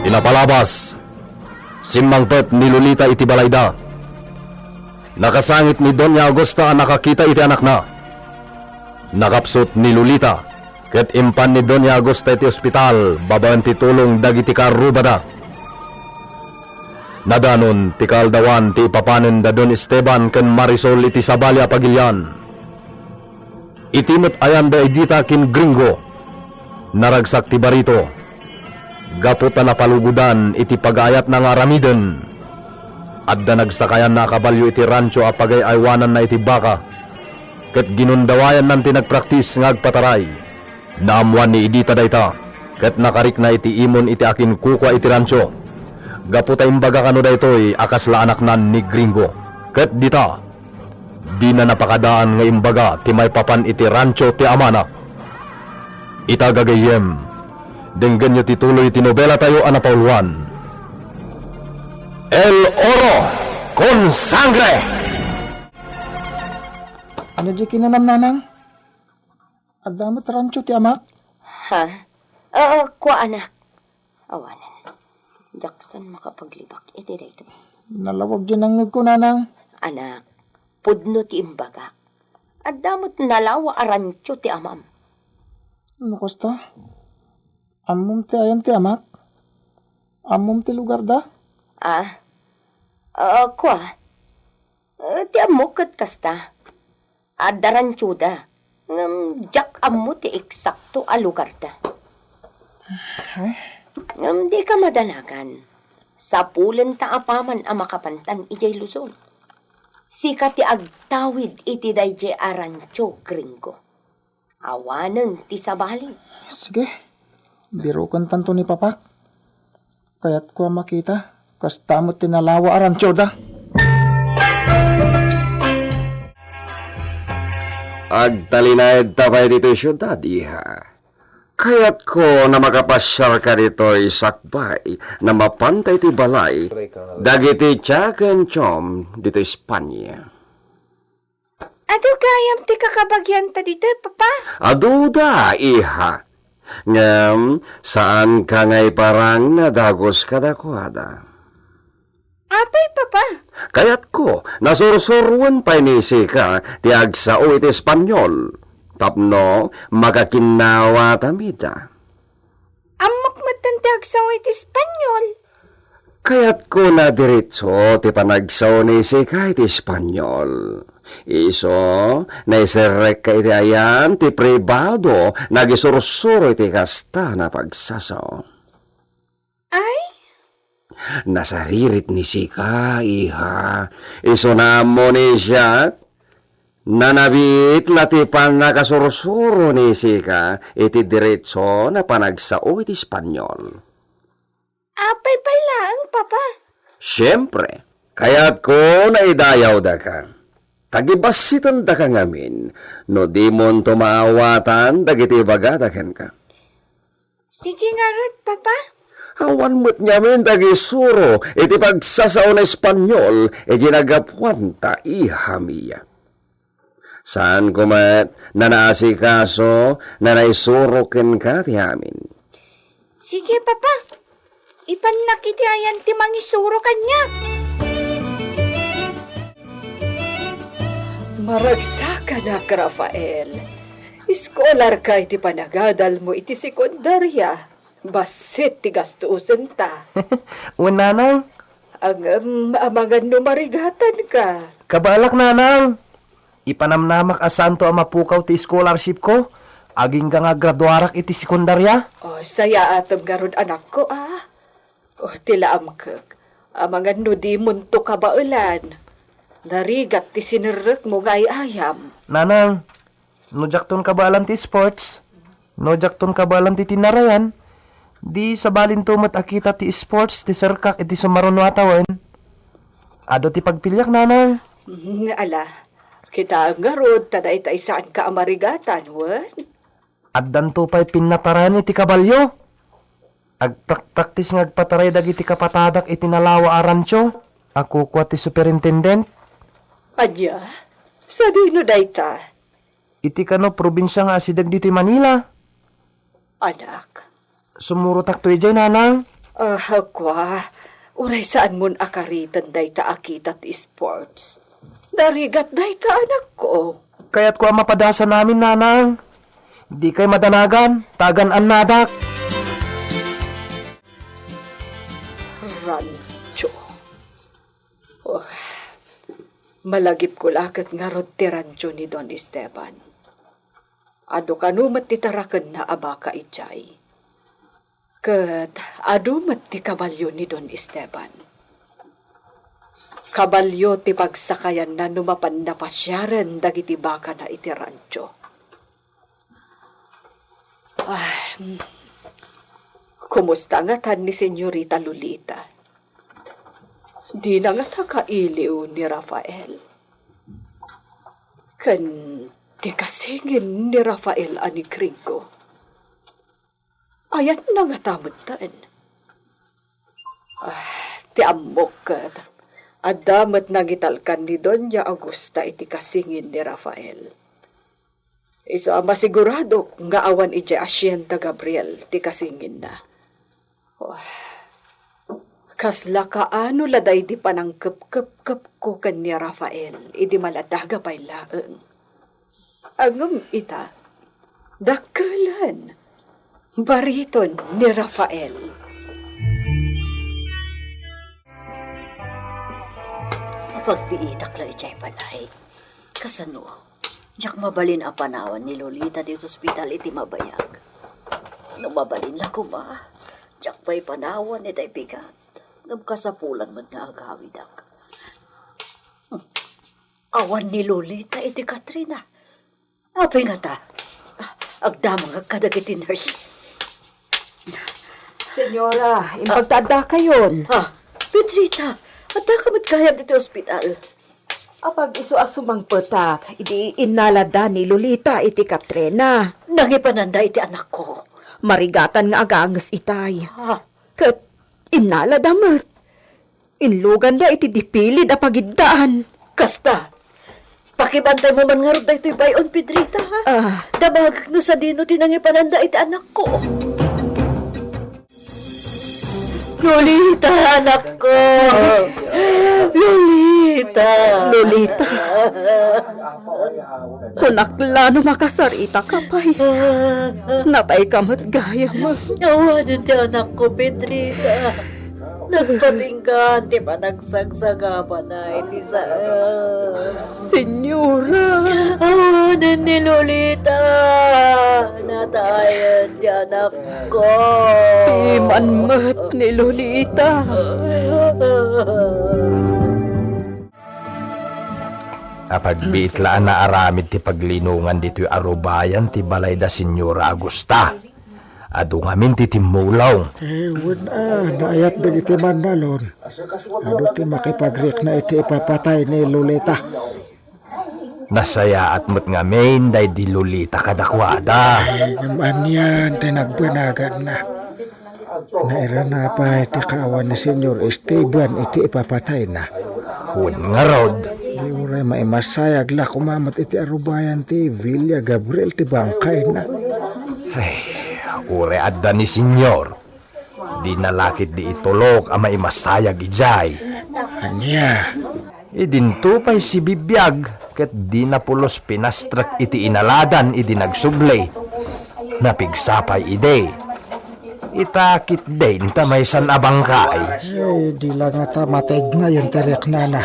Pinapalabas. Simmangpet ni Lolita iti balayda. Nakasangit ni Doña Augusta ang nakakita iti anak na. Nakapsot ni Lolita. Ket impan ni Doña Augusta iti ospital. Babaan ti tulong dagiti karubada. Nadanon ti kaldawan ti ipapanen da Don Esteban ken Marisol iti sabali a pagilyan. Itimot ayan da idita kin Gringo. Naragsak ti barito. Gaputa na palugudan iti pagayat na nga ramiden. Adda nagsakayan na kabalyo iti rancho a pagayaywanan na iti baka. Ket ginundawayan nan ti nagpraktis nga agpataray. Naamuan ni idita dayta. Ket nakarik na iti imon iti akin kukwa iti rancho. Gaputa imbaga kano daytoy akas la anak nan ni Gringo. Ket dita, di na napakadaan nga imbaga ti may papan iti rancho ti amana. Itagagayem, denggan nyo tituloy ti nobela tayo anapauluan. El Oro con Sangre! Ano di kinanam nanang? Adamat rancho ti amak? Ha? Kwa anak. Awanan. Jaksan makapaglibak. Iti dayto. Nalawag dyan ang ngag ko nanang. Anak, pudno ti imbaga. Adamot nalawa arancho ti amam. Ano kasta? Amom ti ayan ti amak? Amom ti lugar da? Kwa? Ti amukot kasta. Adarancho da. Jak amu ti eksakto a lugar da. Di ka madanagan. Sa pulen ta apaman a makapantan ijay Luzon. Sika ti agtawid iti dayjay arancho Gringo. Awanan ti sabali. Sige. Biro kan tanto ni papak. Kaya't ko makita. Kasta mo tinalawa arancho da. Agtalinayad tapay dito syudad, iha. Kaya't ko na makapasyar ka dito isakbay na mapantay ti balay dagiti tiyaken chom dito Espanya. Ado gayam ti kakabagyan ta dito, papa? Aduda, iha. Ngam, saan ka ngay parang nadagos kadakwada? Apay, papa? Kaya't ko, nasursurwan pa inisi ka ti agsao iti Espanyol. Tapno, makakinawa tamita. Amok matantag sa wait Espanyol. Kaya't ko na diretso ti panagsaw ni si kahit Espanyol. Iso, naiserek ka iti ayan ti pribado nagisursuro iti kasta na pagsasaw. Ay? Nasaririt ni Sika, iha. Iso na mo ni siya. Nanabit latipan na kasursuro ni Sika iti diretso na panagsao iti Espanyol. Apay pala papa. Siyempre, kaya't ko naidayaw da ka. Tagibasitan da ka ngamin, no di mon tumaawatan dagiti bagadakan ka. Sige nga rin, papa. Awan mo't ngamin tagisuro iti pagsasao na Espanyol e ginagapuanta ihamiya. Saan kumat na naasikaso na naisurokin ka ti amin? Sige, papa. Ipan nakitiayan ti mangisuro kanya. Maragsakan na, Rafael. Iskolar ka iti panagadal mo iti sekundarya. Basit ti gastuusen ta. Nanang, Ang amangan no marigatan ka. kabalak nanang. Ipanamnamak asanto ang mapukaw ti scholarship ko. Aging nga graduarak iti sekundarya. O, saya atom garod anak ko, O, tilaam kag. Amangan no di munto ka baulan. Narigat ti sinirek mo gayayam. Nanang, nojakton kabalan ti sports. Nojakton kabalan ti tinarayan. Di sa balin tumot akita ti sports ti serkak iti sumaron watawan. Ado ti pagpilyak nanang. Ala, kita ang garod, taday-tay saan ka amarigatan, wan? Addan to pa'y pinataran iti kabalyo. Agpraktis nga agpataray dagiti kapatadak iti nalawa arancho. Ako kwa ti superintendent. Anya, sa dino dayta, Iti kano probinsya nga asidag dito Manila. anak. Sumurutak to ijay nanang. Kwa, uray saan mon akaritan day ta akitat sports. Narigat day ka anak ko. Kaya't ko ang mapadasa namin, nanang. Di kay madanagan, tagan ang nadak. Rancho. Oh, malagip ko lakat nga rod ti rancho ni Don Esteban. Ado kanumat ti taraken na abaka itchay. Kat ado mat ti kabalyo ni Don Esteban. Kabalyo ti pagsakayan na numapan na pasyaran dagiti baka na iti rancho. Kumusta nga tan ni Senyorita Lolita? Di na nga takailiw ni Rafael. Kan ti kasingin ni Rafael ani Gringo. Ayan na nga tamutan. Ti amok kat. Adamat nagitalkan ni Doña Augusta iti kasingin ni Rafael. Iso ang masigurado nga awan iti Hacienda Gabriel ti kasingin na. Kasla kaano laday di panang kep ko kan ni Rafael, idi maladaga pa'y laeng. Angam ita, dakalan, bariton ni Rafael. Pagpiitak la ichay palay. Kasano, jak mabalin ang panawan ni Lolita dito sa ospital iti mabayag. Nung mabalin la ko ma, jak pa'y panawan ni day bigat. Nung kasapulan man nga agawidak. Awan ni Lolita iti Katrina. Apay nga ta. Agdamang agkadagiti nurse. Senyora, impagtada kayon. Petrita, at kamat kaya dito ospital. Apag iso asumang petak, idi inalada ni Lolita iti Katrina. Nangipananda iti anak ko. Marigatan nga agangas itay. Ha? Kat inalada mat. Inlugan da iti dipilid apagiddaan. Kasta, pakibantay mo man nga rin dahito yung bayon, Pedrita, ha? Damag no sa dino tinangipananda iti anak ko. Lolita, anak ko! Lolita! Lolita. Kunaklano makasarita ka pa'y. Natay ka mat gaya mo. Awanan ti anak ko, Pedrita. Nagpatinggan, di ba nagsagsaga pa na iti sa... Senyora. Awanan ni Lolita. Natayan ti anak ko. Imanmat ni Lolita. Apagbiitlaan na aramid ti paglinungan dito'y arubayan ti balay da Senyora Augusta. Adu ngamin ti timulaw. Naayat na iti manalon. Ado ti makipagrik na iti ipapatay ni Lolita. Nasaya at mo't ngamin day di Lolita kadakwada. Naman yan, tinagbanagan na. Naira na pa iti kaawan ni Senyor Esteban iti ipapatay na. Hun nga rod. Di uray maimasayag la kumamat iti arubayan ti Villa Gabriel ti bangkay na. Ay, ure adda ni Senyor. Di nalakit di itulok ang maimasayag ijay. Anya, Idinto pa'y si Bibiyag ket di napulos pinastrak iti inaladan iti nagsublay. Napigsapay ide. Itakit din tamay san abangkay. di lang nga mateg na yung terek na na.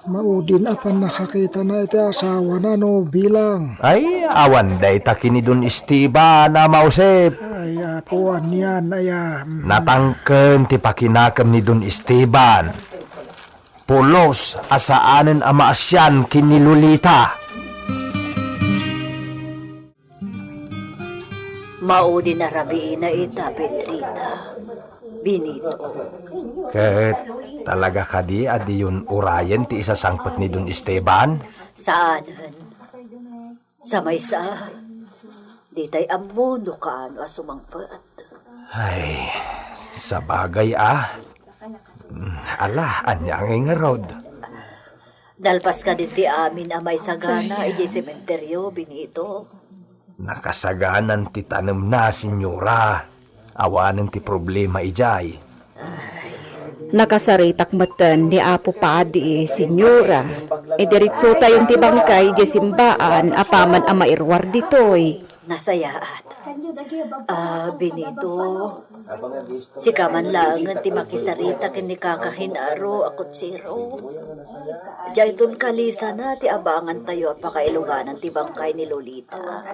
Maudin apan nakakita na iti asawa na no bilang. Ay, awan day takini dun Esteban na mausip. Ay, apuan yan, ayam. Natangken ti pakinakam ni dun Esteban. Pulos asaanen ang maasyan kini Lolita. Maudi na rabi na ita, Petrita. Binito. Ket talaga kadi adi yun urayen ti isasangpot ni dun Esteban. Saanan? Sa may sa... Di tay amuno kaano asumangpat. Ay, sa bagay Ala, anyang nga rod. Dalpas ka din ti amin amay sagana iji sementeryo, Binito. Nakasaganan ti tanem na, Senyora. Awanan ti problema ijay. Nakasaritak matan ni Apo Padi, senyora. E diritso tayong tibangkay di simbaan apaman ang mairwar ditoy. Nasayaat. Benito. Si kaman lang ti makisarita kini kakahinaro akot zero. Jayton kalisa na ti abangan tayo at pakailuganan ti bangkay ni Lolita.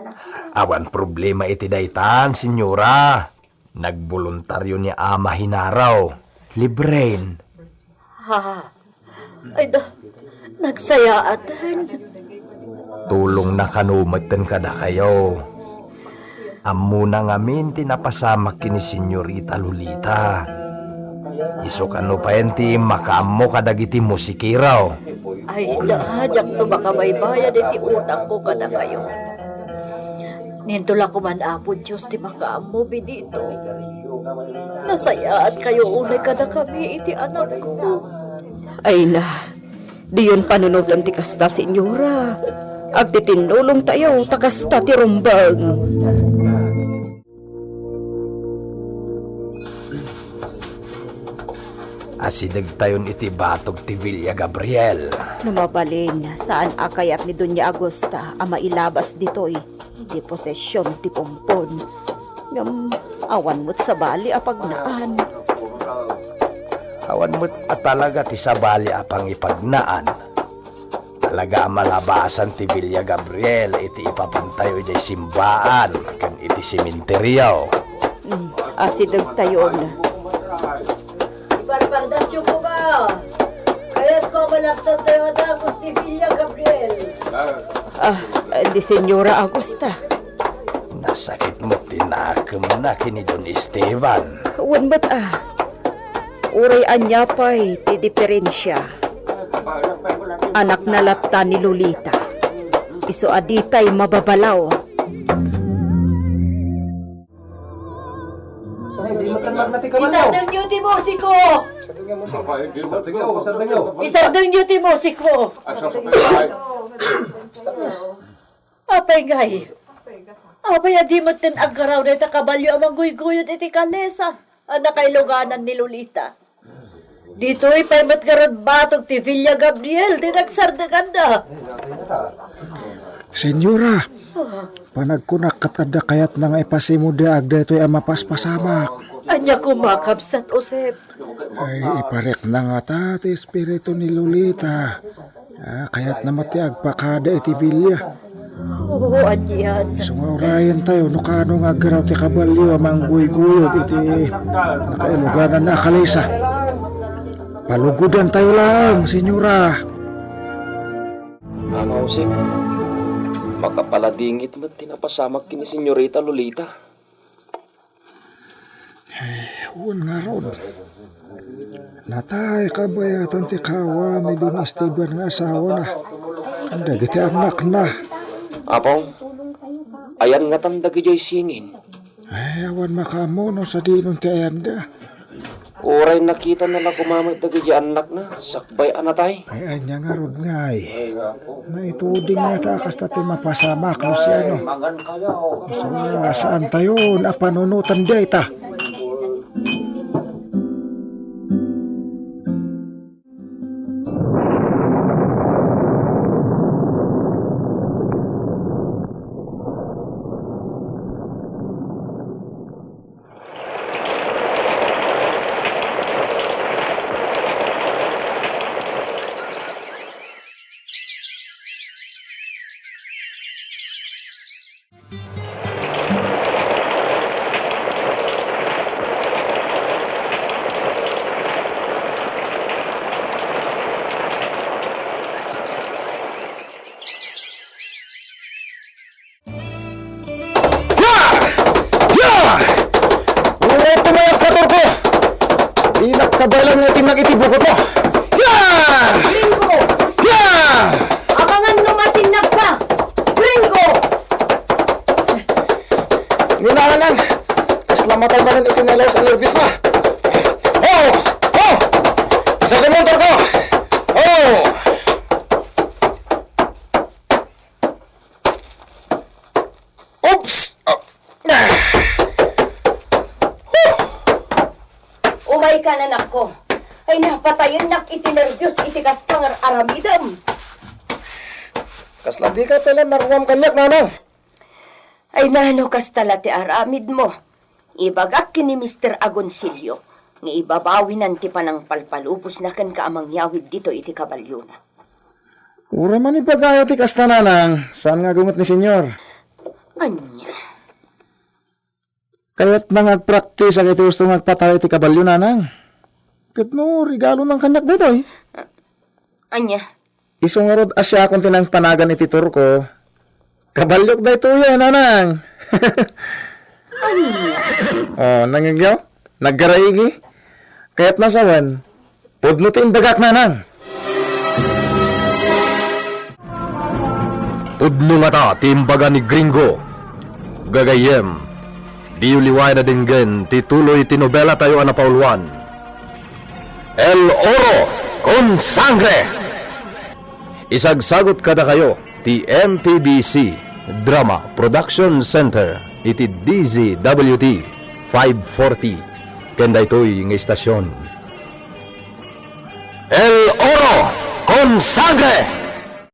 Awan problema iti daytan, senyora. Nagboluntaryo ni ama hinaraw. Librein. Ha? Ay da, nagsayaatan. Tulong na kanumatan kada kayo. Ammo na ngamin tinapasamak kini Senyorita Lolita. Iso kano pa enti makaammo kadagiti musikiraw. Ay da, jak to baka baybayan iti utang ko kada kayo. Nintula ko man apo Diyos ti makaamo Benito. Nasayaat kayo unay kada kami iti anak ko. Ay na, di yun panunutan ti kasta, senyora. Agtitinulong tayo, takasta ti rumbag. Asidag tayon iti batog ti Villa Gabriel. Numabalin, saan akayat ni Doña Agosta ang mailabas ditoy? Di posesyon ti pompon. Ngam, awan mo't sa bali apagnaan. Awan mo't at talaga ti sabali apang ipagnaan. Talaga ang malabasan ti Villa Gabriel iti ipapantayo iti simbaan kan iti simenteryo. Asidag tayon. Barbardasyo ko ba? Kaya't ko malaksan tayo na Gusti Villa Gabriel. Di senyora Agosta. Nasakit mo tinakam na kini Don Esteban. Wan ba't uray anya pa'y ti diferensya. Anak na latta ni Lolita. Iso aditay mababalaw. Isardang niyo ti musiko! Isardang niyo ti musiko! Apay ngay. Apay adi mo tin agaraw na ita kabalyo amang guy-guyot iti kalesa. Ang nakailuganan ni Lolita. Dito'y paymat garod batog ti Villa Gabriel, ti nagsardagan na. Senyora, panagkunak katada kayat na nga ipasimuda agda ito'y ang mapaspasamak. Anya kumakabsat, Osep. Ay, iparek na nga ta, ti espiritu ni Lolita. Kaya't na matiagpakada iti Villa. Oo, anyan. Sungaurayan tayo, no kano nga garaw ti kabalyo amang guy-guyod iti nakailuganan na kalisa. Palugudan tayo lang, senyora. Ano, Jose? Makapaladingit mo't tinapasamak kini Senyorita Lolita. Uwan nga ron. Natay kabayatan ti kawan ni Don Esteban nga asawa na. Ang dagiti anak na. Apong, ayan nga tanda kijoy singin. Ay, awan makamono sa dinon ti ayanda. Oray nakita na lang kumamit na kijoy anak na. Sakbay anatay. Ay, anya nga ron nga ay. Naituding nga takas ti mapasamak no si ano. Saan tayo na panunutan di ta? Kabalang nga tinag itibukot mo. Yeah! Gringo! Yeah! Abangan numatinag ka! Gringo! Ninahan lang. Kaslamatay ba ng itinalaw sa nervous mo? Oh! Oh! Isa ka motor ko! Oh! Oops! Oh. ka na nako. Ay napatayon nak itinervyos iti kastangar aramidam. Kasla di ka pala naruam kanyak, nanang. Ay nano kastala ti aramid mo. Ibagak kini Mr. Agoncillo. Nga ibabawinan ti panang palpalubos na kan kaamang yawid dito iti kabalyo na. Ura man ipagayo ti kasta nanang. Saan nga gumot ni senyor? Anya? Kaya't nangagpraktis ang iti gusto magpatayo ti kabalyo nanang. Kat no, regalo ng kanyak dito eh. Anya? Isungarod asya kung tinang panagan iti turko. Kabalyok da ito yan, nanang. Anya? Oh, nangigyaw? Naggaraigi? Kaya't nasawan, pudnutin bagak nanang. Pudno nga ta, timbaga ni Gringo. Gagayem, di uliway na dinggen, tituloy tinobela tayo anapauluan. El Oro con Sangre! Isagsagot kada kayo, ti MPBC Drama Production Center, iti DZWT 540, kenda ito'y ng istasyon. El Oro con Sangre!